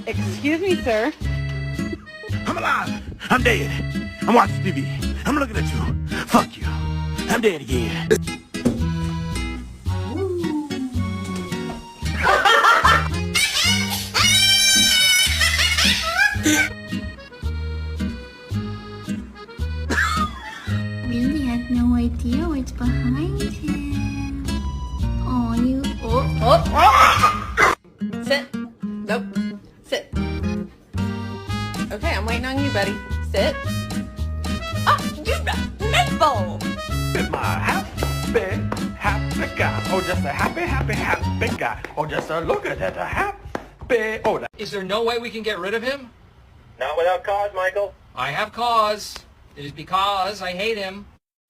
Excuse me, sir. I'm alive. I'm dead. I'm watching TV. I'm looking at you. Fuck you. I'm dead again. Really had no idea what's behind him. Oh, you. Oh. Sit. Nope. Sit. Okay, I'm waiting on you, buddy. Sit. Oh, you Maple! It's my happy guy. Oh, just a happy guy. Oh, just a look at that happy. Oh, that. Is there no way we can get rid of him? Not without cause, Michael. I have cause. It is because I hate him.